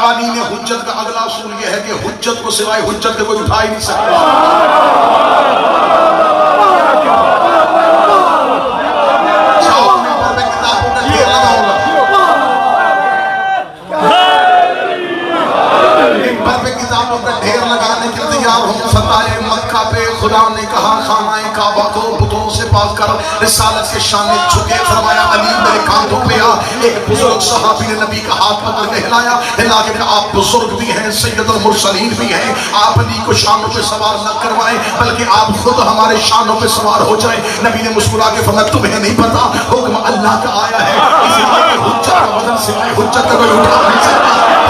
قوانین حجت کا اگلا اصول یہ ہے کہ حجت کو سوائے حجت کے کوئی اٹھا ہی نہیں سکتا. ڈھیر لگانے کے تیار ہوں. فتح مکہ پہ خدا نے کہا خانہ کعبہ کو بتوں سے پاک کر. رسالت کے شانے جھکے, فرمایا علی میرے کاندھوں پہ آ. ایک بزرگ صحابی نے نبی کا ہاتھ پکڑ کے ہلایا, ہلا کے کہا آپ بزرگ بھی ہیں, سید المرسلین بھی ہیں, آپ علی کو شانوں پہ سوار نہ کروائیں بلکہ آپ خود ہمارے شانوں پہ سوار ہو جائیں. نبی نے مسکرا کے فرمایا تمہیں نہیں پتا حکم اللہ کا آیا ہے, اس لیے حجت کا وزن سوائے حجت کا کوئی اٹھا نہیں سکتا.